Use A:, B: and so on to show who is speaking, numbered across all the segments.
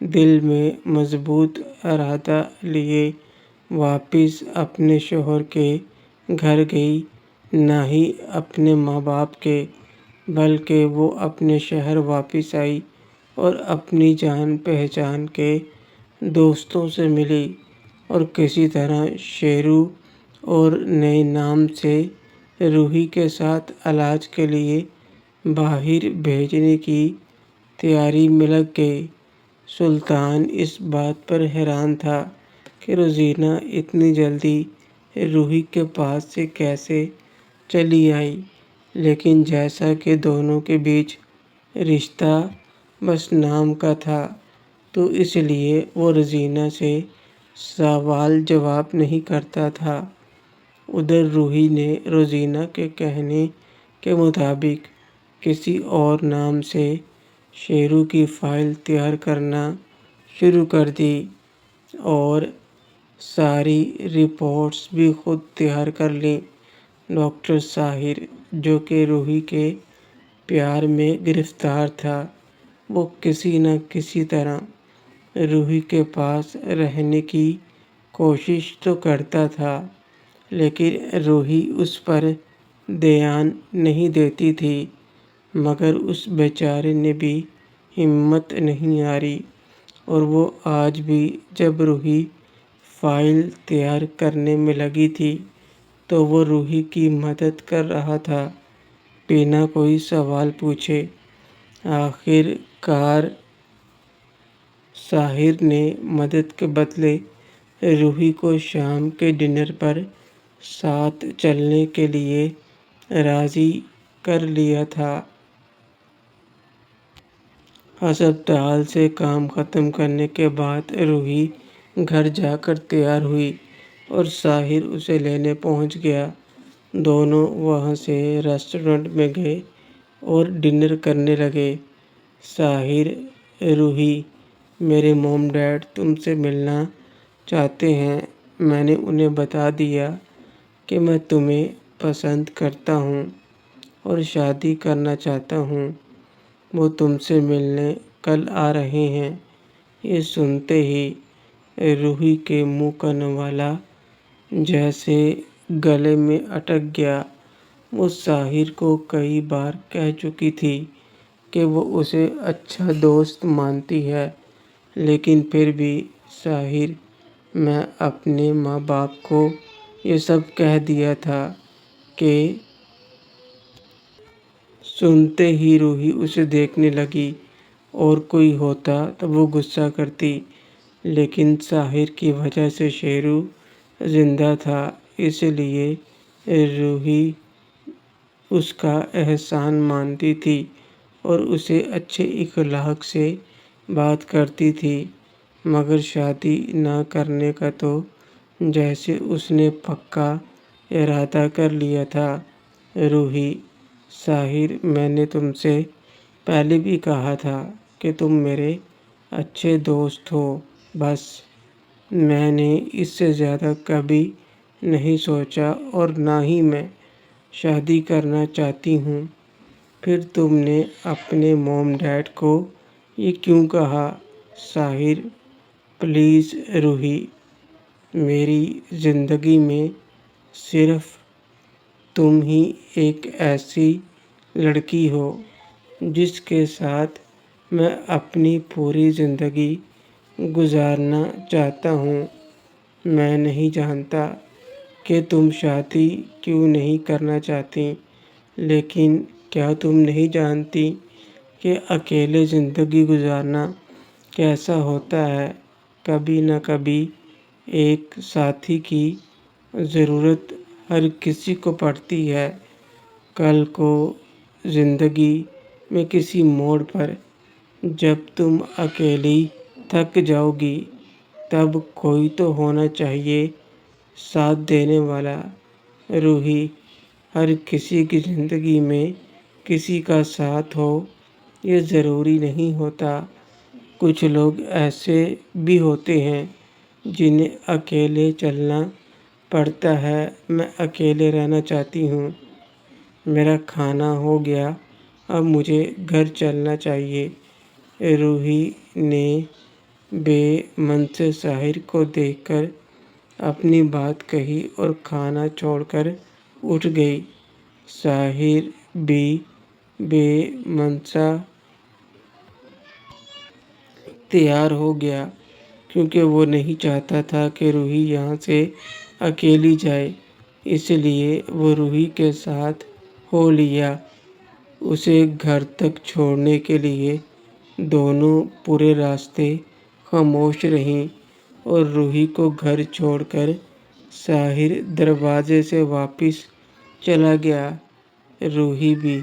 A: دل میں مضبوط ارادہ لیے واپس اپنے شوہر کے گھر گئی، نہ ہی اپنے ماں باپ کے، بلکہ وہ اپنے شہر واپس آئی اور اپنی جان پہچان کے دوستوں سے ملی اور کسی طرح شیرو اور نئے نام سے روحی کے ساتھ علاج کے لیے باہر بھیجنے کی تیاری میں لگ گئی۔ سلطان اس بات پر حیران تھا کہ روزینہ اتنی جلدی روحی کے پاس سے کیسے چلی آئی، لیکن جیسا کہ دونوں کے بیچ رشتہ بس نام کا تھا، تو اس لیے وہ روزینہ سے سوال جواب نہیں کرتا تھا۔ ادھر روحی نے روزینہ کے کہنے کے مطابق کسی اور نام سے شیرو کی فائل تیار کرنا شروع کر دی اور ساری رپورٹس بھی خود تیار کر لیں۔ ڈاکٹر ساحر، جو کہ روحی کے پیار میں گرفتار تھا، وہ کسی نہ کسی طرح روحی کے پاس رہنے کی کوشش تو کرتا تھا، لیکن روحی اس پر دھیان نہیں دیتی تھی۔ مگر اس بیچارے نے بھی ہمت نہیں ہاری اور وہ آج بھی جب روحی فائل تیار کرنے میں لگی تھی تو وہ روحی کی مدد کر رہا تھا، بنا کوئی سوال پوچھے۔ آخر کار ساحر نے مدد کے بدلے روحی کو شام کے ڈنر پر ساتھ چلنے کے لیے راضی کر لیا تھا۔ ہسپتال سے کام ختم کرنے کے بعد روحی گھر جا کر تیار ہوئی اور ساحر اسے لینے پہنچ گیا۔ دونوں وہاں سے ریسٹورنٹ میں گئے اور ڈنر کرنے لگے۔ ساحر: روحی، میرے موم ڈیڈ تم سے ملنا چاہتے ہیں۔ میں نے انہیں بتا دیا کہ میں تمہیں پسند کرتا ہوں اور شادی کرنا چاہتا ہوں۔ وہ تم سے ملنے کل آ رہے ہیں۔ یہ سنتے ہی روحی کے منہ کا نوالا جیسے گلے میں اٹک گیا۔ وہ ساحر کو کئی بار کہہ چکی تھی کہ وہ اسے اچھا دوست مانتی ہے، لیکن پھر بھی ساحر، میں اپنے ماں باپ کو یہ سب کہہ دیا تھا کہ… سنتے ہی روحی اسے دیکھنے لگی۔ اور کوئی ہوتا تو وہ غصہ کرتی، لیکن ساحر کی وجہ سے شیرو زندہ تھا، اس لیے روحی اس کا احسان مانتی تھی اور اسے اچھے اخلاق سے بات کرتی تھی۔ مگر شادی نہ کرنے کا تو جیسے اس نے پکا ارادہ کر لیا تھا۔ روحی: ساحر، میں نے تم سے پہلے بھی کہا تھا کہ تم میرے اچھے دوست ہو، بس میں نے اس سے زیادہ کبھی نہیں سوچا اور نہ ہی میں شادی کرنا چاہتی ہوں۔ پھر تم نے اپنے موم ڈیڈ کو یہ کیوں کہا؟ ساحر: پلیز روحی، میری زندگی میں صرف تم ہی ایک ایسی لڑکی ہو جس کے ساتھ میں اپنی پوری زندگی گزارنا چاہتا ہوں۔ میں نہیں جانتا کہ تم شادی کیوں نہیں کرنا چاہتی، لیکن کیا تم نہیں جانتی کہ اکیلے زندگی گزارنا کیسا ہوتا ہے؟ کبھی نہ کبھی ایک ساتھی کی ضرورت ہر کسی کو پڑتی ہے۔ کل کو زندگی میں کسی موڑ پر جب تم اکیلی تھک جاؤ گی، تب کوئی تو ہونا چاہیے ساتھ دینے والا۔ روحی: ہر کسی کی زندگی میں کسی کا ساتھ ہو یہ ضروری نہیں ہوتا۔ کچھ لوگ ایسے بھی ہوتے ہیں جنہیں اکیلے چلنا پڑتا ہے۔ میں اکیلے رہنا چاہتی ہوں۔ میرا کھانا ہو گیا، اب مجھے گھر چلنا چاہیے۔ روحی نے بے من سے ساحر کو دیکھ کر اپنی بات کہی اور کھانا چھوڑ کر اٹھ گئی۔ ساحر بھی بے من سا تیار ہو گیا، کیونکہ وہ نہیں چاہتا تھا کہ روحی یہاں سے اکیلی جائے، اس لیے وہ روحی کے ساتھ ہو لیا۔ اسے گھر تک چھوڑنے کے لیے دونوں پورے راستے خاموش رہیں اور روحی کو گھر چھوڑ کر ساحر دروازے سے واپس چلا گیا۔ روحی بھی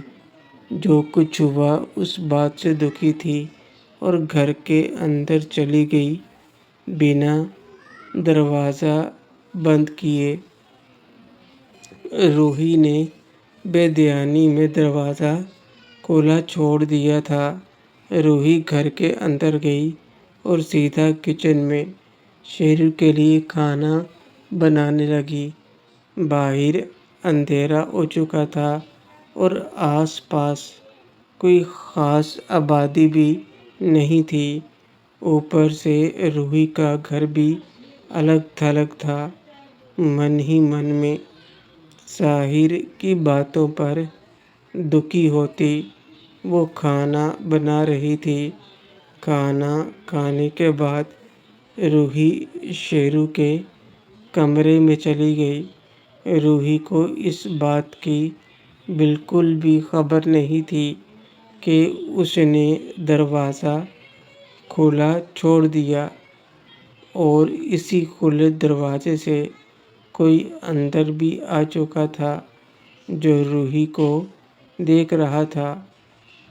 A: جو کچھ ہوا اس بات سے دکھی تھی اور گھر کے اندر چلی گئی بنا دروازہ بند کیے۔ روحی نے بے دھیانی میں دروازہ کھلا چھوڑ دیا تھا۔ روحی گھر کے اندر گئی اور سیدھا کچن میں شیرو کے لیے کھانا بنانے لگی۔ باہر اندھیرا ہو چکا تھا اور آس پاس کوئی خاص آبادی بھی نہیں تھی۔ اوپر سے روحی کا گھر بھی الگ تھلگ تھا۔ من ہی من میں ساحر کی باتوں پر دکھی ہوتی وہ کھانا بنا رہی تھی۔ کھانا کھانے کے بعد روحی شیرو کے کمرے میں چلی گئی۔ روحی کو اس بات کی بالکل بھی خبر نہیں تھی کہ اس نے دروازہ کھلا چھوڑ دیا اور اسی کھلے دروازے سے کوئی اندر بھی آ چکا تھا جو روحی کو دیکھ رہا تھا۔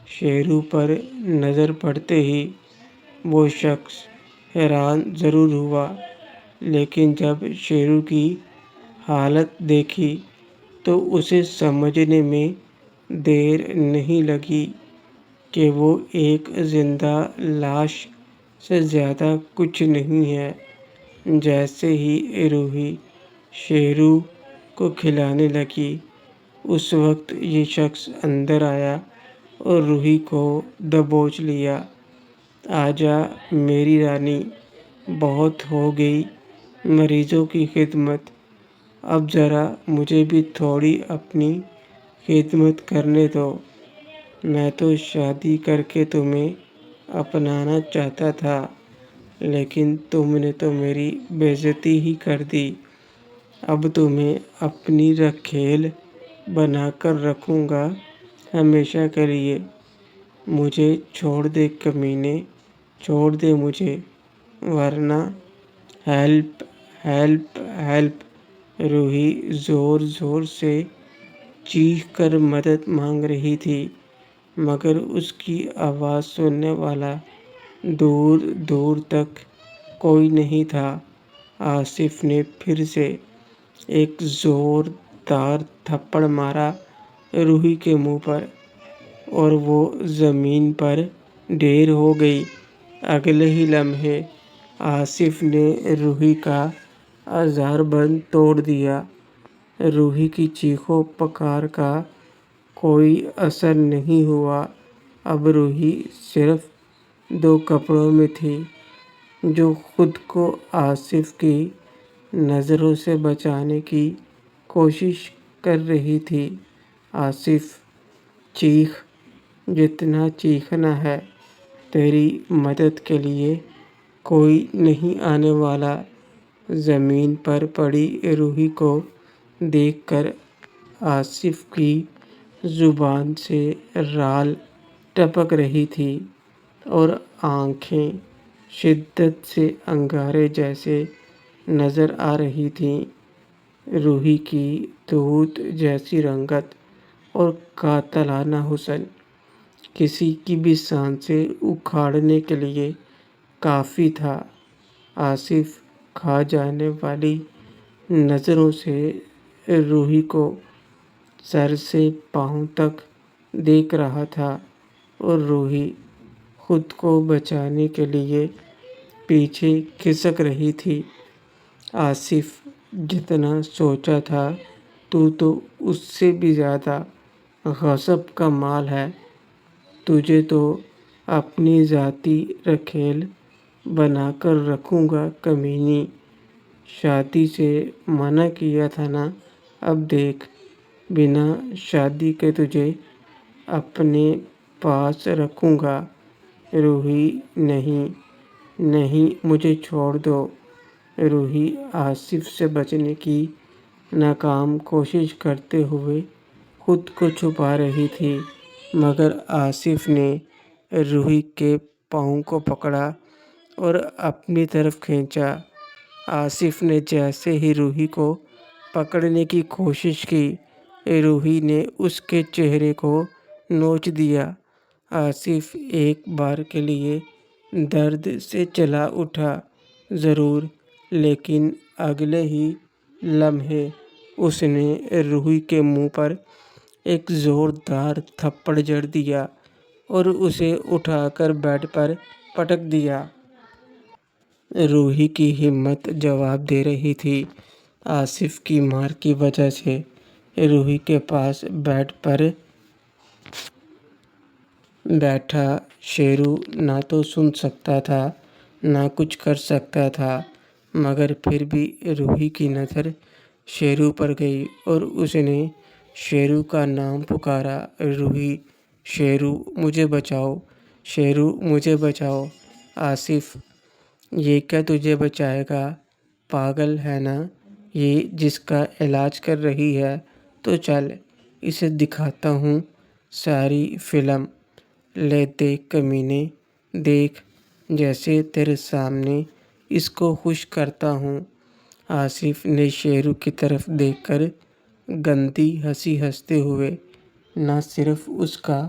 A: شیرو پر نظر پڑتے ہی وہ شخص حیران ضرور ہوا، لیکن جب شیرو کی حالت دیکھی تو اسے سمجھنے میں دیر نہیں لگی کہ وہ ایک زندہ لاش سے زیادہ کچھ نہیں ہے۔ جیسے ہی روحی شیرو کو کھلانے لگی، اس وقت یہ شخص اندر آیا اور روحی کو دبوچ لیا۔ "آجا میری رانی، بہت ہو گئی مریضوں کی خدمت، اب ذرا مجھے بھی تھوڑی اپنی خدمت کرنے دو۔ میں تو شادی کر کے تمہیں اپنانا چاہتا تھا، لیکن تم نے تو میری بے عزتی ہی کر دی۔ اب تمہیں اپنی رکھیل بنا کر رکھوں گا ہمیشہ کے لیے۔ مجھے چھوڑ دے کمینے، چھوڑ دے مجھے، ورنہ ہیلپ ہیلپ ہیلپ"۔ روحی زور زور سے چیخ کر مدد مانگ رہی تھی، مگر اس کی آواز سننے والا دور دور تک کوئی نہیں تھا۔ آصف نے پھر سے ایک زوردار تھپڑ مارا روحی کے منہ پر اور وہ زمین پر ڈھیر ہو گئی۔ اگلے ہی لمحے آصف نے روحی کا ہزار بند توڑ دیا۔ روحی کی چیخو پکار کا کوئی اثر نہیں ہوا۔ اب روحی صرف دو کپڑوں میں تھی، جو خود کو آصف کی نظروں سے بچانے کی کوشش کر رہی تھی۔ "آصف، چیخ جتنا چیخنا ہے، تیری مدد کے لیے کوئی نہیں آنے والا"۔ زمین پر پڑی روحی کو دیکھ کر آصف کی زبان سے رال ٹپک رہی تھی اور آنکھیں شدت سے انگارے جیسے نظر آ رہی تھیں۔ روحی کی دودھ جیسی رنگت اور قاتلانہ حسن کسی کی بھی سانسیں اکھاڑنے کے لیے کافی تھا۔ آصف کھا جانے والی نظروں سے روحی کو سر سے پاؤں تک دیکھ رہا تھا اور روحی خود کو بچانے کے لیے پیچھے کھسک رہی تھی۔ "آصف، جتنا سوچا تھا تو اس سے بھی زیادہ غضب کا مال ہے۔ تجھے تو اپنی ذاتی رکھیل بنا کر رکھوں گا کمینی، شادی سے منع کیا تھا نا، اب دیکھ بنا شادی کے تجھے اپنے پاس رکھوں گا۔ روحی نہیں نہیں مجھے چھوڑ دو۔ روحی آصف سے بچنے کی ناکام کوشش کرتے ہوئے خود کو چھپا رہی تھی، مگر آصف نے روحی کے پاؤں کو پکڑا اور اپنی طرف کھینچا۔ آصف نے جیسے ہی روحی کو پکڑنے کی کوشش کی، روحی نے اس کے چہرے کو نوچ دیا۔ آصف ایک بار کے لیے درد سے چلا اٹھا ضرور، لیکن اگلے ہی لمحے اس نے روحی کے منہ پر ایک زوردار تھپڑ جڑ دیا اور اسے اٹھا کر بیڈ پر پٹک دیا۔ روحی کی ہمت جواب دے رہی تھی۔ آصف کی مار کی وجہ سے روحی کے پاس بیڈ پر بیٹھا شیرو نہ تو سن سکتا تھا نہ کچھ کر سکتا تھا، مگر پھر بھی روحی کی نظر شیرو پر گئی اور اس نے شیرو کا نام پکارا، روحی، شیرو مجھے بچاؤ، شیرو مجھے بچاؤ۔ آصف، یہ کیا تجھے بچائے گا؟ پاگل ہے نا یہ جس کا علاج کر رہی ہے؟ تو چل اسے دکھاتا ہوں ساری فلم۔ لے دیکھ کمینے، دیکھ جیسے تیرے سامنے اس کو خوش کرتا ہوں۔ آصف نے شیرو کی طرف دیکھ کر گندی ہنسی ہنستے ہوئے نہ صرف اس کا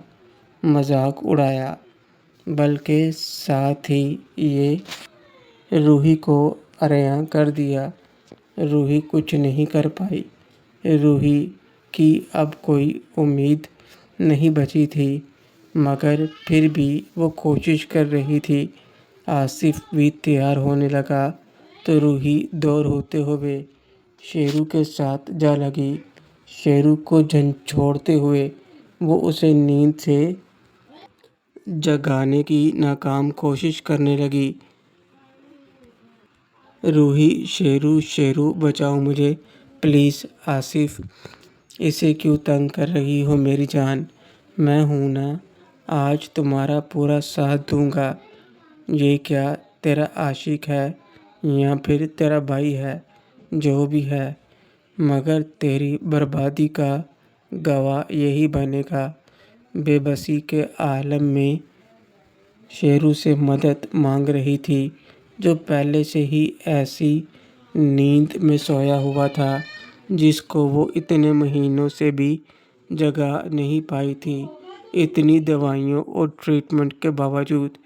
A: مذاق اڑایا بلکہ ساتھ ہی یہ روحی کو عریاں کر دیا۔ روحی کچھ نہیں کر پائی۔ روحی کی اب کوئی امید نہیں بچی تھی، مگر پھر بھی وہ کوشش کر رہی تھی۔ آصف بھی تیار ہونے لگا تو روحی دور ہوتے ہوئے شیرو کے ساتھ جا لگی۔ شیرو کو جھنجھوڑتے ہوئے وہ اسے نیند سے جگانے کی ناکام کوشش کرنے لگی۔ روحی، شیرو، شیرو بچاؤ مجھے پلیز۔ آصف، اسے کیوں تنگ کر رہی ہو میری جان؟ میں ہوں نا، آج تمہارا پورا ساتھ دوں گا۔ یہ کیا تیرا عاشق ہے یا پھر تیرا بھائی ہے؟ جو بھی ہے، مگر تیری بربادی کا گواہ یہی بنے گا۔ بے بسی کے عالم میں شیرو سے مدد مانگ رہی تھی، جو پہلے سے ہی ایسی نیند میں سویا ہوا تھا جس کو وہ اتنے مہینوں سے بھی جگا نہیں پائی تھی۔ اتنی دوائیوں اور ٹریٹمنٹ کے باوجود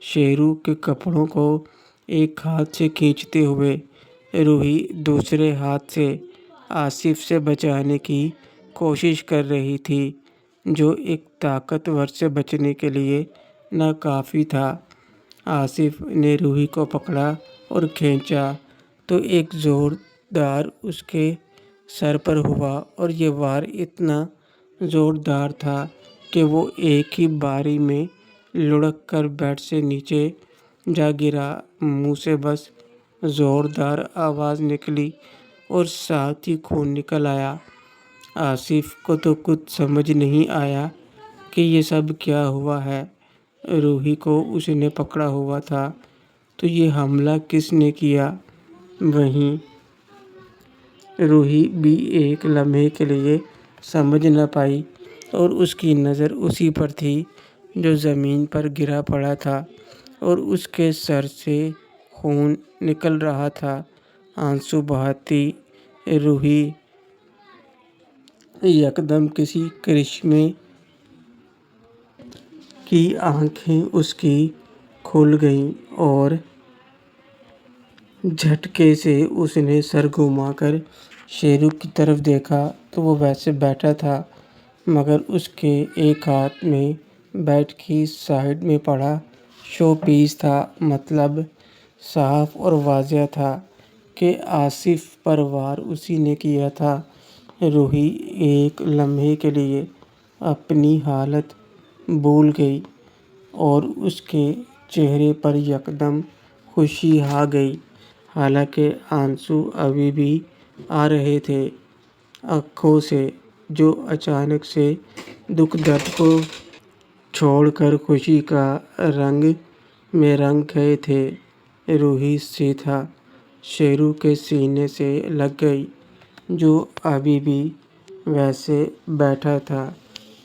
A: شیرو کے کپڑوں کو ایک ہاتھ سے کھینچتے ہوئے روحی دوسرے ہاتھ سے آصف سے بچانے کی کوشش کر رہی تھی، جو ایک طاقتور سے بچنے کے لیے ناکافی تھا۔ آصف نے روحی کو پکڑا اور کھینچا تو ایک زوردار اس کے سر پر ہوا اور یہ وار اتنا زوردار تھا کہ وہ ایک ہی باری میں لڑک کر بیڈ سے نیچے جا گرا۔ منہ سے بس زوردار آواز نکلی اور ساتھ ہی خون نکل آیا۔ آصف کو تو کچھ سمجھ نہیں آیا کہ یہ سب کیا ہوا ہے۔ روحی کو اس نے پکڑا ہوا تھا تو یہ حملہ کس نے کیا؟ وہیں روحی بھی ایک لمحے کے لیے سمجھ نہ پائی اور اس کی نظر اسی پر تھی جو زمین پر گرا پڑا تھا اور اس کے سر سے خون نکل رہا تھا۔ آنسو بہاتی روحی یکدم کسی کرشمے کی آنکھیں اس کی کھل گئیں اور جھٹکے سے اس نے سر گھما کر شیرو کی طرف دیکھا تو وہ ویسے بیٹھا تھا، مگر اس کے ایک ہاتھ میں بیڈ کی سائیڈ میں پڑا شو پیس تھا۔ مطلب صاف اور واضح تھا کہ آصف پر وار اسی نے کیا تھا۔ روحی ایک لمحے کے لیے اپنی حالت بھول گئی اور اس کے چہرے پر یکدم خوشی آ گئی، حالانکہ آنسو ابھی بھی آ رہے تھے آنکھوں سے، جو اچانک سے دکھ درد کو چھوڑ کر خوشی کا رنگ میں رنگ گئے تھے۔ روحی سیدھا شیرو کے سینے سے لگ گئی، جو ابھی بھی ویسے بیٹھا تھا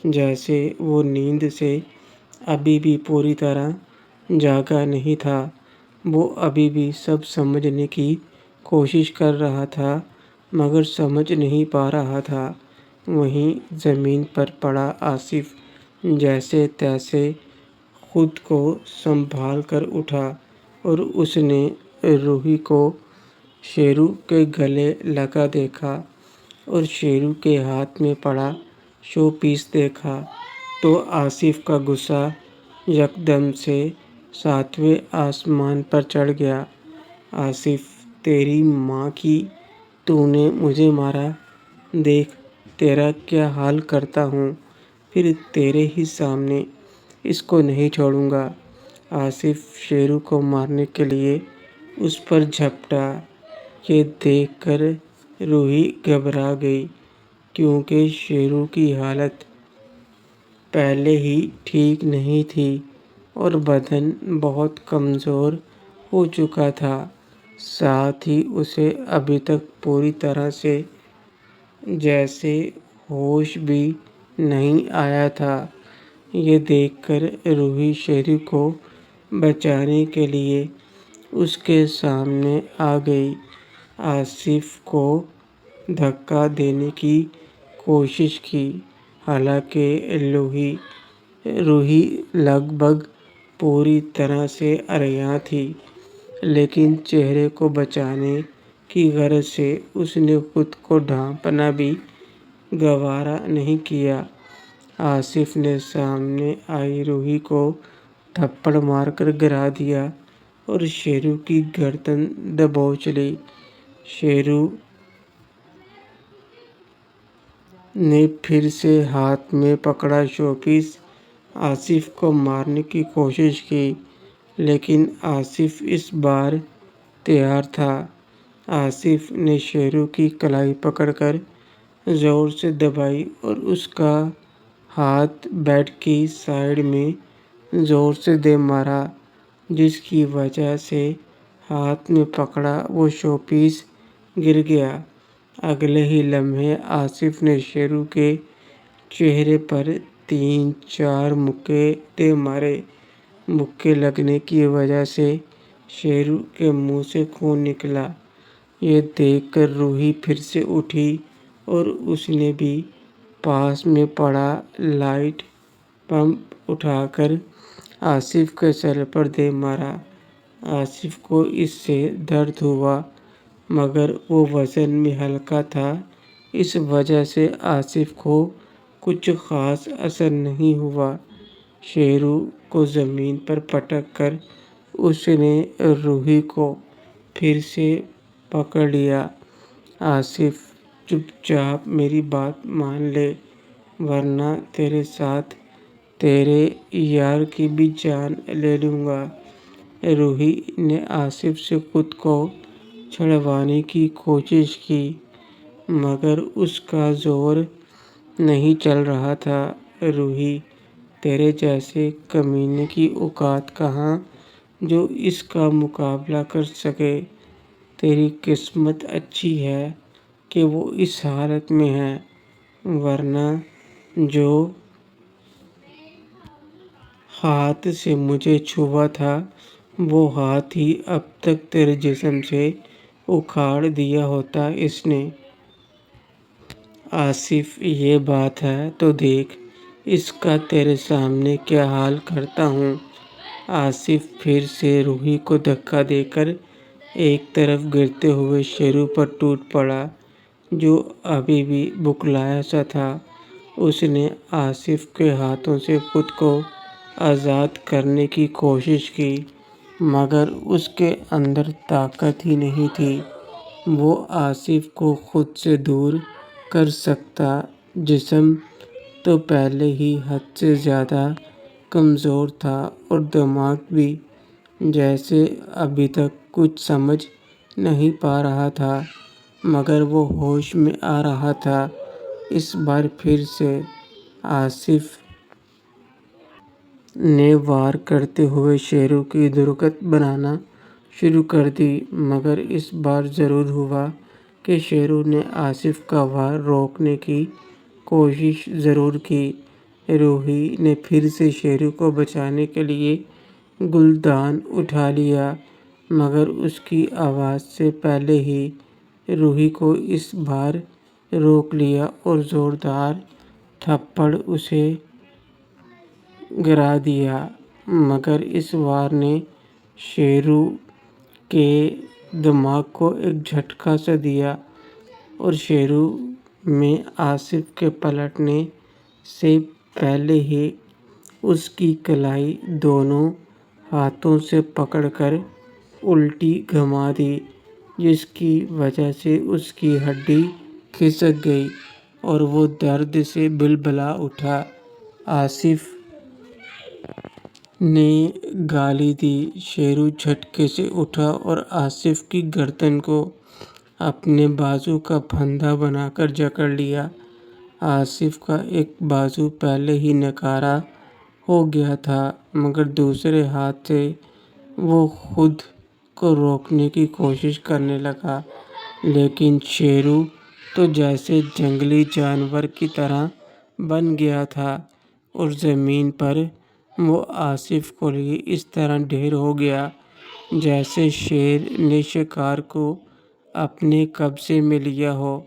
A: جیسے وہ نیند سے ابھی بھی پوری طرح جاگا نہیں تھا۔ وہ ابھی بھی سب سمجھنے کی کوشش کر رہا تھا مگر سمجھ نہیں پا رہا تھا۔ وہیں زمین پر پڑا آصف جیسے تیسے خود کو سنبھال کر اٹھا اور اس نے روحی کو شیرو کے گلے لگا دیکھا اور شیرو کے ہاتھ میں پڑا شو پیس دیکھا تو آصف کا غصہ یکدم سے 7ویں آسمان پر چڑھ گیا۔ آصف، تیری ماں کی، تو نے مجھے مارا، دیکھ تیرا کیا حال کرتا ہوں، پھر تیرے ہی سامنے اس کو نہیں چھوڑوں گا۔ آصف شیرو کو مارنے کے لیے اس پر جھپٹا۔ یہ دیکھ کر روحی گھبرا گئی کیونکہ شیرو کی حالت پہلے ہی ٹھیک نہیں تھی اور بدن بہت کمزور ہو چکا تھا، ساتھ ہی اسے ابھی تک پوری طرح سے جیسے ہوش بھی نہیں آیا تھا۔ یہ دیکھ کر روحی شیرو کو بچانے کے لیے اس کے سامنے آ گئی، آصف کو دھکا دینے کی کوشش کی، حالانکہ روحی لگ بھگ پوری طرح سے عریاں تھی، لیکن چہرے کو بچانے کی غرض سے اس نے خود کو ڈھانپنا بھی گوارا نہیں کیا۔ آصف نے سامنے آئی روحی کو تھپڑ مار کر گرا دیا اور شیرو کی گردن دبوچ لی۔ شیرو نے پھر سے ہاتھ میں پکڑا شو پیس، آصف کو مارنے کی کوشش کی، لیکن آصف اس بار تیار تھا۔ آصف نے شیرو کی کلائی پکڑ کر زور سے دبائی اور اس کا ہاتھ بیڈ کی سائیڈ میں زور سے دے مارا، جس کی وجہ سے ہاتھ میں پکڑا وہ شو پیس گر گیا۔ اگلے ہی لمحے آصف نے شیرو کے چہرے پر 3-4 مکے دے مارے۔ مکے لگنے کی وجہ سے شیرو کے منہ سے خون نکلا۔ یہ دیکھ کر روحی پھر سے اٹھی اور اس نے بھی پاس میں پڑا لائٹ پمپ اٹھا کر آصف کے سر پر دے مارا۔ آصف کو اس سے درد ہوا مگر وہ وزن میں ہلکا تھا، اس وجہ سے آصف کو کچھ خاص اثر نہیں ہوا۔ شیرو کو زمین پر پٹک کر اس نے روحی کو پھر سے پکڑ لیا۔ آصف، چپ چاپ میری بات مان لے ورنہ تیرے ساتھ تیرے یار کی بھی جان لے لوں گا۔ روحی نے آصف سے خود کو چھڑوانے کی کوشش کی مگر اس کا زور نہیں چل رہا تھا۔ روحی، تیرے جیسے کمینے کی اوقات کہاں جو اس کا مقابلہ کر سکے۔ تیری قسمت اچھی ہے کہ وہ اس حالت میں ہے، ورنہ جو ہاتھ سے مجھے چھوا تھا وہ ہاتھ ہی اب تک تیرے جسم سے اکھاڑ دیا ہوتا اس نے۔ آصف، یہ بات ہے تو دیکھ اس کا تیرے سامنے کیا حال کرتا ہوں۔ آصف پھر سے روحی کو دھکا دے کر ایک طرف گرتے ہوئے شیرو پر ٹوٹ پڑا، جو ابھی بھی بکلایا سا تھا۔ اس نے آصف کے ہاتھوں سے خود کو آزاد کرنے کی کوشش کی مگر اس کے اندر طاقت ہی نہیں تھی۔ وہ آصف کو خود سے دور کر سکتا جسم تو پہلے ہی حد سے زیادہ کمزور تھا اور دماغ بھی جیسے ابھی تک کچھ سمجھ نہیں پا رہا تھا، مگر وہ ہوش میں آ رہا تھا۔ اس بار پھر سے آصف نے وار کرتے ہوئے شیرو کی درگت بنانا شروع کر دی، مگر اس بار ضرور ہوا کہ شیرو نے آصف کا وار روکنے کی کوشش ضرور کی۔ روحی نے پھر سے شیرو کو بچانے کے لیے گلدان اٹھا لیا، مگر اس کی آواز سے پہلے ہی روحی کو اس بار روک لیا اور زوردار تھپڑ اسے گرا دیا، مگر اس وار نے شیرو کے دماغ کو ایک جھٹکا سا دیا اور شیرو میں آصف کے پلٹنے سے پہلے ہی اس کی کلائی دونوں ہاتھوں سے پکڑ کر الٹی گھما دی، جس کی وجہ سے اس کی ہڈی کھسک گئی اور وہ درد سے بلبلا اٹھا۔ آصف نے گالی دی۔ شیرو جھٹکے سے اٹھا اور آصف کی گردن کو اپنے بازو کا پھندا بنا کر جکڑ لیا۔ آصف کا ایک بازو پہلے ہی نکارا ہو گیا تھا، مگر دوسرے ہاتھ سے وہ خود کو روکنے کی کوشش کرنے لگا، لیکن شیرو تو جیسے جنگلی جانور کی طرح بن گیا تھا اور زمین پر وہ آصف کے لیے اس طرح ڈھیر ہو گیا جیسے شیر نے شکار کو اپنے قبضے میں لیا ہو۔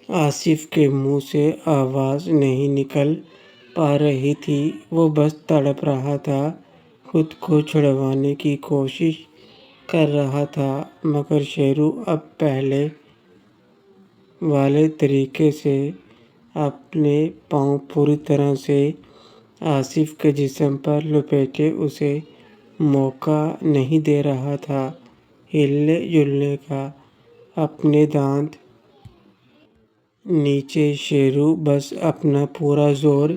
A: آصف کے منہ سے آواز نہیں نکل پا رہی تھی، وہ بس تڑپ رہا تھا، خود کو چھڑوانے کی کوشش کر رہا تھا، مگر شیرو اب پہلے والے طریقے سے اپنے پاؤں پوری طرح سے آصف کے جسم پر لپیٹے اسے موقع نہیں دے رہا تھا ہلنے جلنے کا۔ اپنے دانت نیچے شیرو بس اپنا پورا زور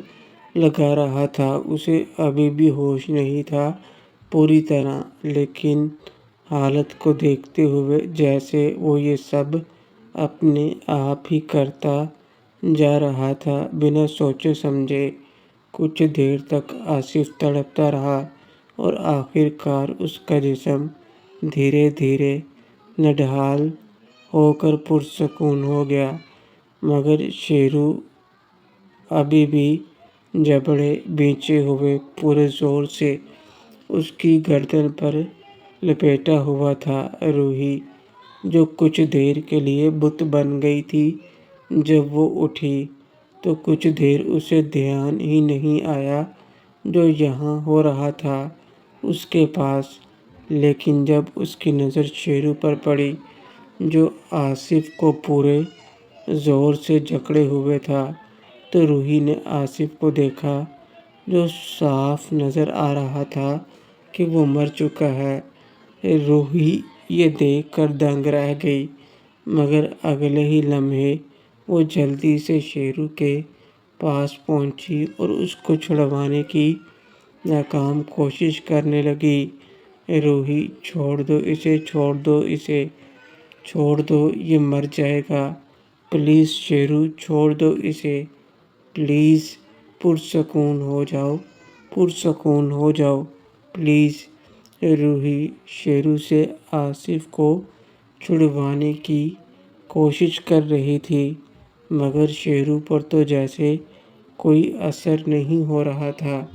A: لگا رہا تھا، اسے ابھی بھی ہوش نہیں تھا پوری طرح، لیکن حالت کو دیکھتے ہوئے جیسے وہ یہ سب اپنے آپ ہی کرتا جا رہا تھا بنا سوچے سمجھے۔ کچھ دیر تک آصف تڑپتا رہا اور آخر کار اس کا جسم دھیرے دھیرے نڈھال ہو کر پرسکون ہو گیا، مگر شیرو ابھی بھی جبڑے بھینچے ہوئے پورے زور سے اس کی گردن پر لپیٹا ہوا تھا۔ روحی جو کچھ دیر کے لیے بت بن گئی تھی، جب وہ اٹھی تو کچھ دیر اسے دھیان ہی نہیں آیا جو یہاں ہو رہا تھا اس کے پاس، لیکن جب اس کی نظر شیرو پر پڑی جو آصف کو پورے زور سے جکڑے ہوئے تھا، تو روحی نے آصف کو دیکھا جو صاف نظر آ رہا تھا کہ وہ مر چکا ہے۔ روحی یہ دیکھ کر دنگ رہ گئی، مگر اگلے ہی لمحے وہ جلدی سے شیرو کے پاس پہنچی اور اس کو چھڑوانے کی ناکام کوشش کرنے لگی۔ روحی، چھوڑ دو اسے، چھوڑ دو اسے، چھوڑ دو، یہ مر جائے گا، پلیز شیرو چھوڑ دو اسے، پلیز پرسکون ہو جاؤ، پرسکون ہو جاؤ، پلیز۔ روحی شیرو سے آصف کو چھڑوانے کی کوشش کر رہی تھی، مگر شیرو پر تو جیسے کوئی اثر نہیں ہو رہا تھا۔